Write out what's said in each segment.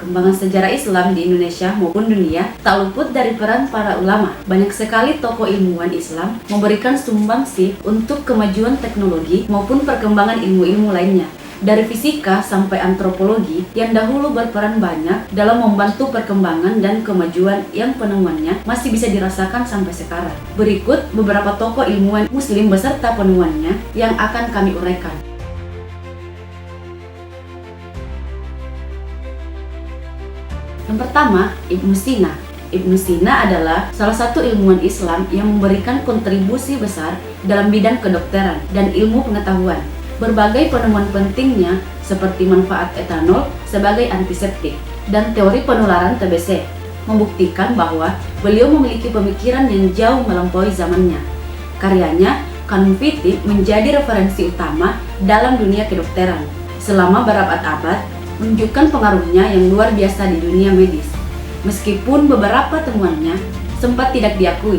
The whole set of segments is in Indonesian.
perkembangan sejarah Islam di Indonesia maupun dunia tak luput dari peran para ulama. Banyak sekali tokoh ilmuwan Islam memberikan sumbangsi untuk kemajuan teknologi maupun perkembangan ilmu-ilmu lainnya. Dari fisika sampai antropologi yang dahulu berperan banyak dalam membantu perkembangan dan kemajuan yang penemuannya masih bisa dirasakan sampai sekarang. Berikut beberapa tokoh ilmuwan muslim beserta penemuannya yang akan kami uraikan. Yang pertama, Ibnu Sina. Ibnu Sina adalah salah satu ilmuwan Islam yang memberikan kontribusi besar dalam bidang kedokteran dan ilmu pengetahuan. Berbagai penemuan pentingnya seperti manfaat etanol sebagai antiseptik dan teori penularan TBC membuktikan bahwa beliau memiliki pemikiran yang jauh melampaui zamannya. Karyanya, Kanun Fitik, menjadi referensi utama dalam dunia kedokteran selama berabad-abad, menunjukkan pengaruhnya yang luar biasa di dunia medis. Meskipun beberapa temuannya sempat tidak diakui,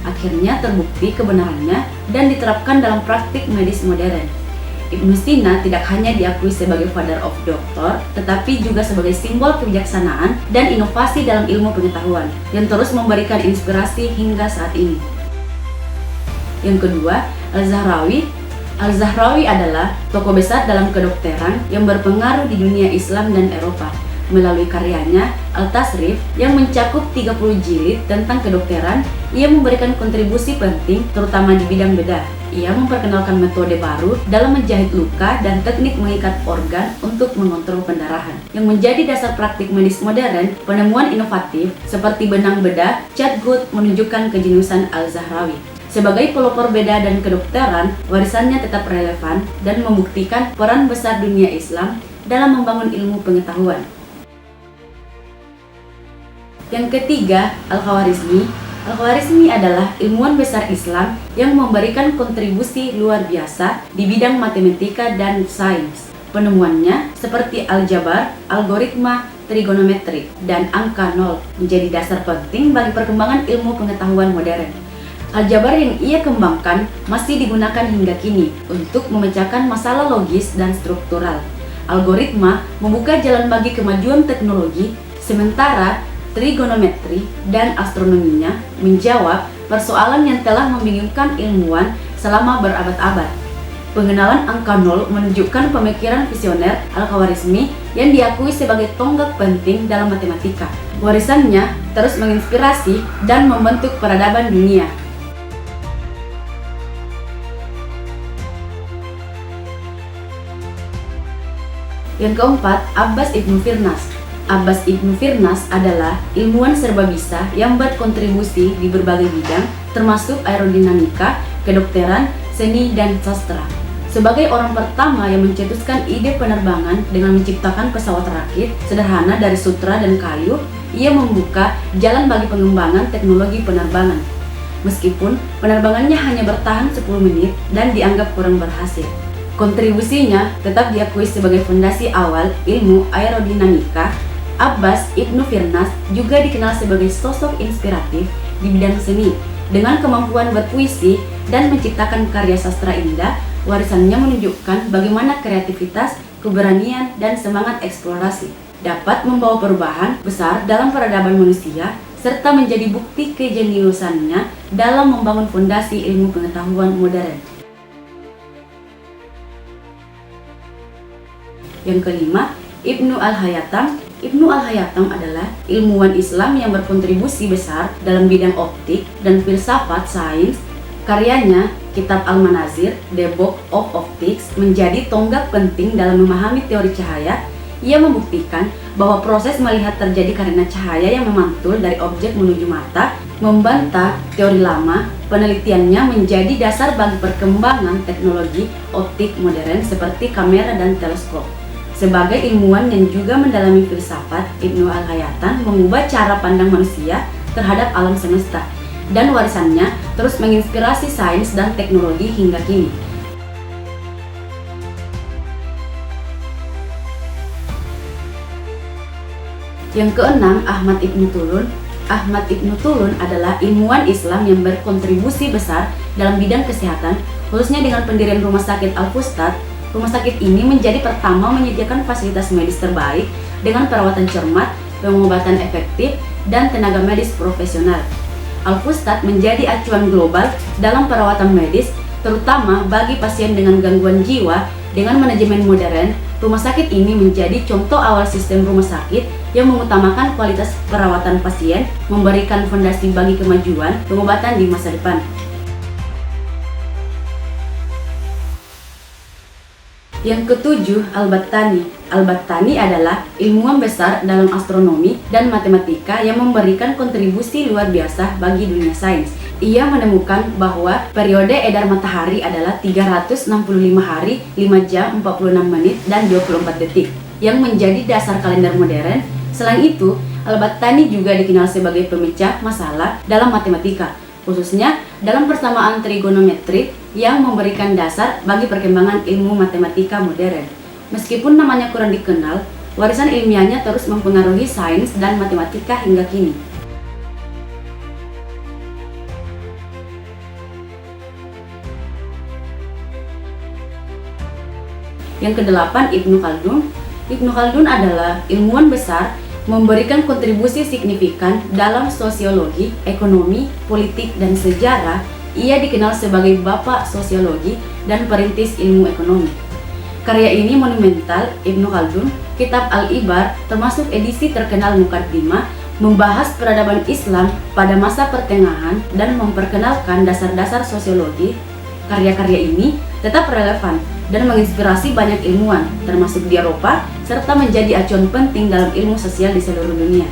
akhirnya terbukti kebenarannya dan diterapkan dalam praktik medis modern. Ibnu Sina tidak hanya diakui sebagai father of doctor, tetapi juga sebagai simbol kebijaksanaan dan inovasi dalam ilmu pengetahuan yang terus memberikan inspirasi hingga saat ini. Yang kedua, Al-Zahrawi. Al-Zahrawi adalah tokoh besar dalam kedokteran yang berpengaruh di dunia Islam dan Eropa. Melalui karyanya, Al-Tasrif yang mencakup 30 jilid tentang kedokteran, ia memberikan kontribusi penting terutama di bidang bedah. Ia memperkenalkan metode baru dalam menjahit luka dan teknik mengikat organ untuk mengontrol pendarahan. Yang menjadi dasar praktik medis modern, penemuan inovatif seperti benang bedah Catgut menunjukkan kejeniusan Al-Zahrawi. Sebagai pelopor bedah dan kedokteran, warisannya tetap relevan dan membuktikan peran besar dunia Islam dalam membangun ilmu pengetahuan. Yang ketiga, Al-Khwarizmi. Al-Khwarizmi adalah ilmuwan besar Islam yang memberikan kontribusi luar biasa di bidang matematika dan sains. Penemuannya seperti aljabar, algoritma, trigonometri, dan angka nol menjadi dasar penting bagi perkembangan ilmu pengetahuan modern. Aljabar yang ia kembangkan masih digunakan hingga kini untuk memecahkan masalah logis dan struktural. Algoritma membuka jalan bagi kemajuan teknologi, sementara trigonometri dan astronominya menjawab persoalan yang telah membingungkan ilmuwan selama berabad-abad. Pengenalan angka nol menunjukkan pemikiran visioner Al-Khwarizmi yang diakui sebagai tonggak penting dalam matematika. Warisannya terus menginspirasi dan membentuk peradaban dunia. Yang keempat, Abbas Ibnu Firnas. Abbas Ibnu Firnas adalah ilmuwan serbabisa yang berkontribusi di berbagai bidang, termasuk aerodinamika, kedokteran, seni, dan sastra. Sebagai orang pertama yang mencetuskan ide penerbangan dengan menciptakan pesawat rakit sederhana dari sutra dan kayu, ia membuka jalan bagi pengembangan teknologi penerbangan. Meskipun penerbangannya hanya bertahan 10 menit dan dianggap kurang berhasil, kontribusinya tetap diakui sebagai fondasi awal ilmu aerodinamika. Abbas Ibnu Firnas juga dikenal sebagai sosok inspiratif di bidang seni. Dengan kemampuan berpuisi dan menciptakan karya sastra indah, warisannya menunjukkan bagaimana kreativitas, keberanian, dan semangat eksplorasi dapat membawa perubahan besar dalam peradaban manusia, serta menjadi bukti kejeniusannya dalam membangun fondasi ilmu pengetahuan modern. Yang kelima, Ibnu Al-Hayatam. Ibnu Al-Hayatam adalah ilmuwan Islam yang berkontribusi besar dalam bidang optik dan filsafat sains. Karyanya, Kitab Al-Manazir, The Book of Optics, menjadi tonggak penting dalam memahami teori cahaya. Ia membuktikan bahwa proses melihat terjadi karena cahaya yang memantul dari objek menuju mata. Membantah teori lama, penelitiannya menjadi dasar bagi perkembangan teknologi optik modern seperti kamera dan teleskop. Sebagai ilmuwan yang juga mendalami filsafat, Ibnu Al-Hayatam mengubah cara pandang manusia terhadap alam semesta, dan warisannya terus menginspirasi sains dan teknologi hingga kini. Yang keenam, Ahmad Ibnu Tulun. Ahmad Ibnu Tulun adalah ilmuwan Islam yang berkontribusi besar dalam bidang kesehatan, khususnya dengan pendirian Rumah Sakit Al-Fustat. Rumah sakit ini menjadi pertama menyediakan fasilitas medis terbaik dengan perawatan cermat, pengobatan efektif, dan tenaga medis profesional. Al-Fustat menjadi acuan global dalam perawatan medis, terutama bagi pasien dengan gangguan jiwa. Dengan manajemen modern, rumah sakit ini menjadi contoh awal sistem rumah sakit yang mengutamakan kualitas perawatan pasien, memberikan fondasi bagi kemajuan pengobatan di masa depan. Yang ketujuh, Al-Battani. Al-Battani adalah ilmuwan besar dalam astronomi dan matematika yang memberikan kontribusi luar biasa bagi dunia sains. Ia menemukan bahwa periode edar matahari adalah 365 hari, 5 jam, 46 menit, dan 24 detik, yang menjadi dasar kalender modern. Selain itu, Al-Battani juga dikenal sebagai pemecah masalah dalam matematika, khususnya dalam persamaan trigonometrik yang memberikan dasar bagi perkembangan ilmu matematika modern. Meskipun namanya kurang dikenal, warisan ilmiahnya terus mempengaruhi sains dan matematika hingga kini. Yang kedelapan, Ibnu Khaldun. Ibnu Khaldun adalah ilmuwan besar memberikan kontribusi signifikan dalam sosiologi, ekonomi, politik, dan sejarah. Ia dikenal sebagai bapak sosiologi dan perintis ilmu ekonomi. Karya ini monumental. Ibnu Khaldun, Kitab Al-Ibar, termasuk edisi terkenal Muqaddimah, membahas peradaban Islam pada masa pertengahan dan memperkenalkan dasar-dasar sosiologi. Karya-karya ini tetap relevan dan menginspirasi banyak ilmuwan, termasuk di Eropa, serta menjadi acuan penting dalam ilmu sosial di seluruh dunia.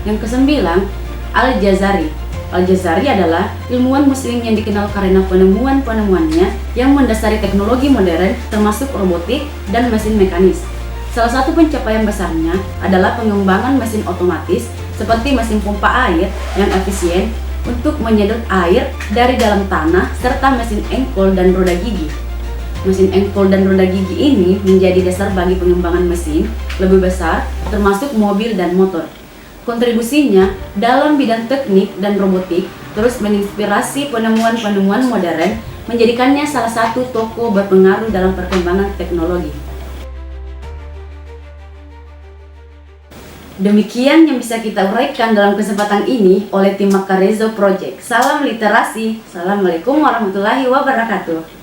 Yang kesembilan, Al-Jazari. Al-Jazari adalah ilmuwan muslim yang dikenal karena penemuan-penemuannya yang mendasari teknologi modern, termasuk robotik dan mesin mekanis. Salah satu pencapaian besarnya adalah pengembangan mesin otomatis seperti mesin pompa air yang efisien untuk menyedot air dari dalam tanah, serta mesin engkol dan roda gigi. Mesin engkol dan roda gigi ini menjadi dasar bagi pengembangan mesin lebih besar, termasuk mobil dan motor. Kontribusinya dalam bidang teknik dan robotik terus menginspirasi penemuan-penemuan modern, menjadikannya salah satu tokoh berpengaruh dalam perkembangan teknologi. Demikian yang bisa kita uraikan dalam kesempatan ini oleh tim Makarezo Project. Salam literasi. Assalamualaikum warahmatullahi wabarakatuh.